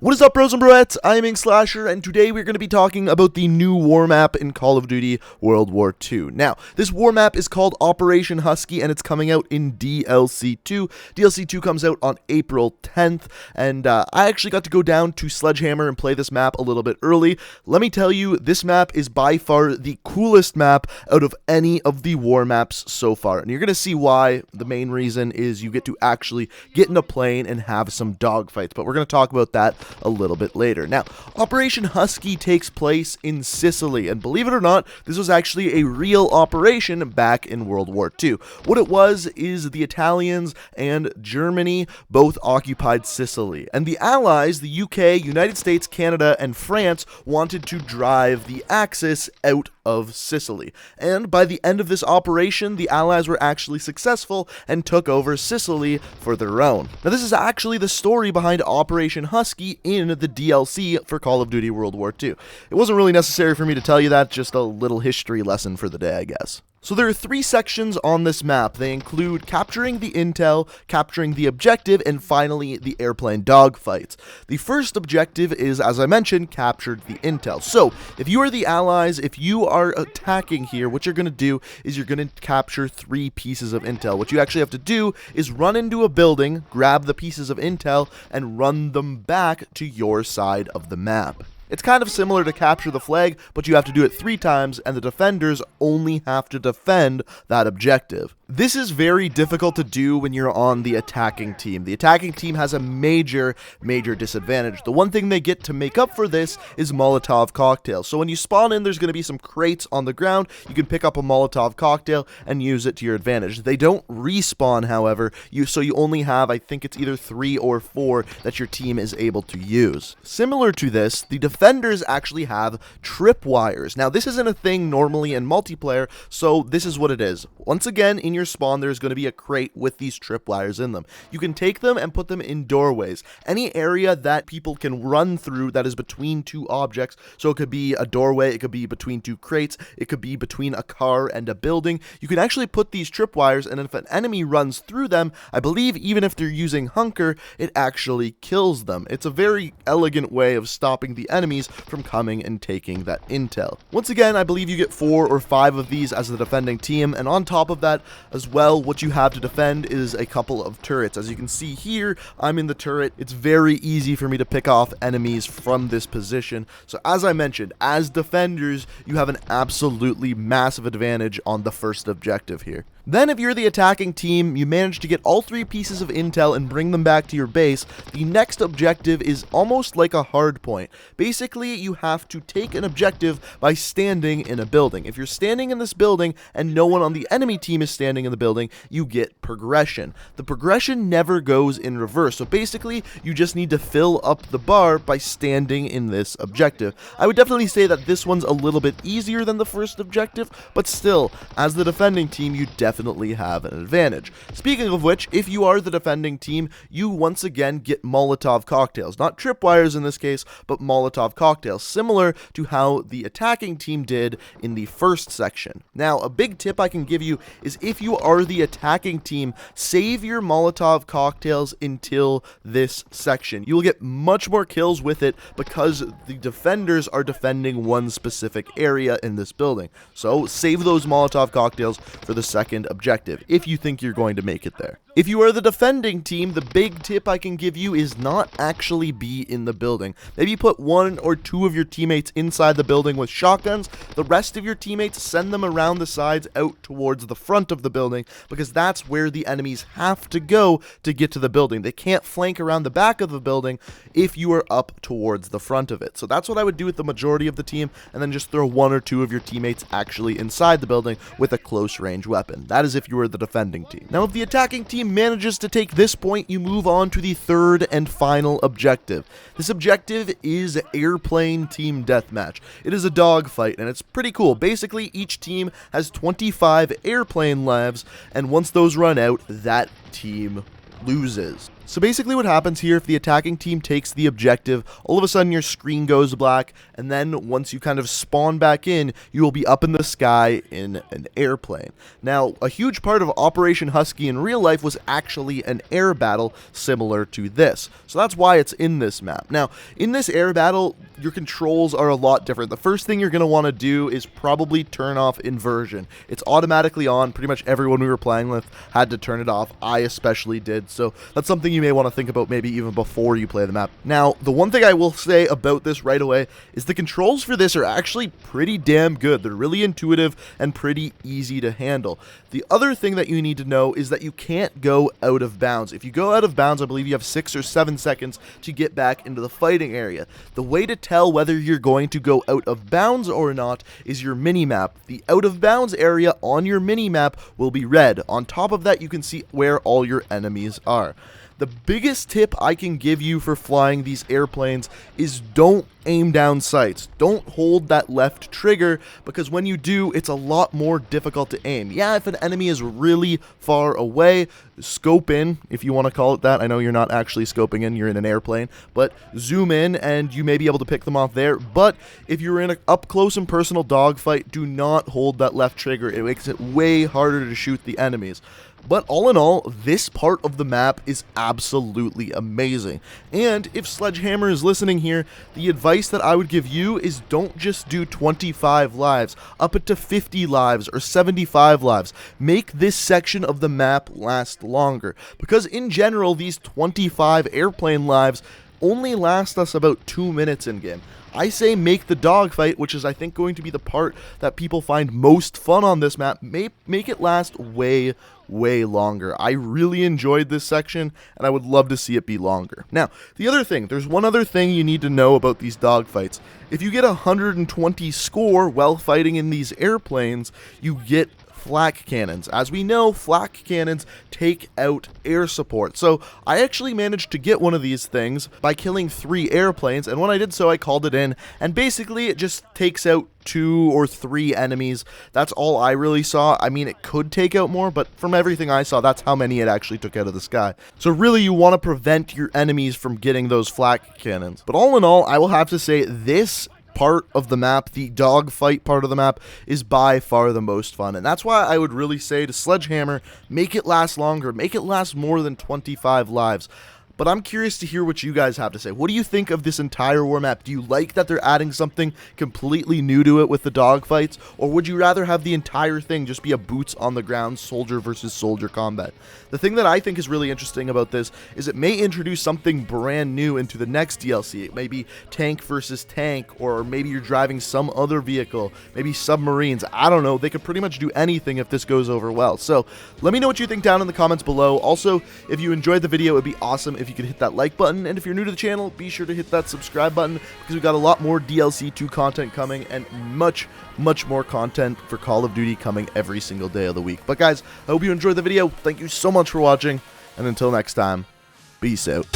What is up, bros and broettes? I'm Inkslasher, and today we're going to be talking about the new war map in Call of Duty World War II. Now, this war map is called Operation Husky, and it's coming out in DLC 2. DLC 2 comes out on April 10th, and I actually got to go down to Sledgehammer and play this map a little bit early. Let me tell you, this map is by far the coolest map out of any of the war maps so far, and you're going to see why. The main reason is you get to actually get in a plane and have some dogfights, but we're going to talk about that a little bit later. Now, Operation Husky takes place in Sicily, and believe it or not, this was actually a real operation back in World War II. What it was is the Italians and Germany both occupied Sicily, and the Allies, the UK, United States, Canada, and France wanted to drive the Axis out of Sicily. And by the end of this operation, the Allies were actually successful and took over Sicily for their own. Now, this is actually the story behind Operation Husky in the DLC for Call of Duty World War II. It wasn't really necessary for me to tell you that, just a little history lesson for the day, I guess. So there are 3 sections on this map. They include capturing the intel, capturing the objective, and finally the airplane dogfights. The first objective is, as I mentioned, capture the intel. So if you are the Allies, if you are attacking here, what you're going to do is you're going to capture 3 pieces of intel. What you actually have to do is run into a building, grab the pieces of intel, and run them back to your side of the map. It's kind of similar to capture the flag, but you have to do it 3 times, and the defenders only have to defend that objective. This is very difficult to do when you're on the attacking team. The attacking team has a major disadvantage. The one thing they get to make up for this is Molotov cocktails. So when you spawn in, there's going to be some crates on the ground. You can pick up a Molotov cocktail and use it to your advantage. They don't respawn, however, so you only have, I think it's either 3 or 4 that your team is able to use. Similar to this, the defenders actually have tripwires. Now, this isn't a thing normally in multiplayer, so this is what it is. Once again, in your spawn, there's going to be a crate with these tripwires in them. You can take them and put them in doorways. Any area that people can run through that is between 2 objects, so it could be a doorway, it could be between 2 crates, it could be between a car and a building. You can actually put these tripwires, and if an enemy runs through them, I believe even if they're using Hunker, it actually kills them. It's a very elegant way of stopping the enemies from coming and taking that intel. Once again, I believe you get 4 or 5 of these as the defending team, and on top of that as well, what you have to defend is a couple of turrets. As you can see here, I'm in the turret. It's very easy for me to pick off enemies from this position. So as I mentioned, as defenders, you have an absolutely massive advantage on the first objective here. Then if you're the attacking team, you manage to get all 3 pieces of intel and bring them back to your base. The next objective is almost like a hard point. Basically, you have to take an objective by standing in a building. If you're standing in this building and no one on the enemy team is standing in the building, you get progression. The progression never goes in reverse, so basically, you just need to fill up the bar by standing in this objective. I would definitely say that this one's a little bit easier than the first objective, but still, as the defending team, you definitely have an advantage. Speaking of which, if you are the defending team, you once again get Molotov cocktails. Not tripwires in this case, but Molotov cocktails, similar to how the attacking team did in the first section. Now, a big tip I can give you is if you are the attacking team, save your Molotov cocktails until this section. You will get much more kills with it because the defenders are defending one specific area in this building. So save those Molotov cocktails for the second objective if you think you're going to make it there. If you are the defending team, the big tip I can give you is not actually be in the building. Maybe put 1 or 2 of your teammates inside the building with shotguns. The rest of your teammates, send them around the sides out towards the front of the building, because that's where the enemies have to go to get to the building. They can't flank around the back of the building if you are up towards the front of it. So that's what I would do with the majority of the team, and then just throw 1 or 2 of your teammates actually inside the building with a close range weapon. That is if you are the defending team. Now, if the attacking team manages to take this point, you move on to the third and final objective. This objective is airplane team deathmatch. It is a dogfight, and it's pretty cool. Basically, each team has 25 airplane lives, and once those run out, that team loses. So basically what happens here, if the attacking team takes the objective, all of a sudden your screen goes black, and then once you kind of spawn back in, you will be up in the sky in an airplane. Now, a huge part of Operation Husky in real life was actually an air battle similar to this. So that's why it's in this map. Now, in this air battle, your controls are a lot different. The first thing you're going to want to do is probably turn off inversion. It's automatically on. Pretty much everyone we were playing with had to turn it off. I especially did. So that's something you may want to think about maybe even before you play the map. Now, the one thing I will say about this right away is the controls for this are actually pretty damn good. They're really intuitive and pretty easy to handle. The other thing that you need to know is that you can't go out of bounds. If you go out of bounds, I believe you have 6 or 7 seconds to get back into the fighting area. The way to tell whether you're going to go out of bounds or not is your mini-map. The out of bounds area on your mini-map will be red. On top of that, you can see where all your enemies are. The biggest tip I can give you for flying these airplanes is don't aim down sights. Don't hold that left trigger, because when you do, it's a lot more difficult to aim. Yeah, if an enemy is really far away, scope in, if you want to call it that. I know you're not actually scoping in, you're in an airplane, but zoom in and you may be able to pick them off there. But if you're in an up close and personal dogfight, do not hold that left trigger. It makes it way harder to shoot the enemies. But all in all, this part of the map is absolutely amazing. And if Sledgehammer is listening here, the advice that I would give you is don't just do 25 lives, up it to 50 lives or 75 lives. Make this section of the map last longer, because in general, these 25 airplane lives only last us about 2 minutes in game. I say make the dogfight, which is I think going to be the part that people find most fun on this map, make it last way longer. I really enjoyed this section, and I would love to see it be longer. Now, the other thing, there's one other thing you need to know about these dogfights. If you get 120 score while fighting in these airplanes, you get flak cannons. As we know, flak cannons take out air support. So I actually managed to get one of these things by killing 3 airplanes, and when I did so, I called it in, and basically it just takes out 2 or 3 enemies. That's all I really saw. I mean, it could take out more, but from everything I saw, that's how many it actually took out of the sky. So really, you want to prevent your enemies from getting those flak cannons. But all in all, I will have to say this part of the map, the dogfight part of the map, is by far the most fun, and that's why I would really say to Sledgehammer, make it last longer, make it last more than 25 lives. But I'm curious to hear what you guys have to say. What do you think of this entire war map? Do you like that they're adding something completely new to it with the dogfights? Or would you rather have the entire thing just be a boots on the ground soldier versus soldier combat? The thing that I think is really interesting about this is it may introduce something brand new into the next DLC. It may be tank versus tank, or maybe you're driving some other vehicle, maybe submarines. I don't know. They could pretty much do anything if this goes over well. So let me know what you think down in the comments below. Also, if you enjoyed the video, it would be awesome if you could hit that like button, and if you're new to the channel, be sure to hit that subscribe button, because we've got a lot more DLC 2 content coming, and much more content for Call of Duty coming every single day of the week. But guys, I hope you enjoyed the video. Thank you so much for watching, and until next time, peace out.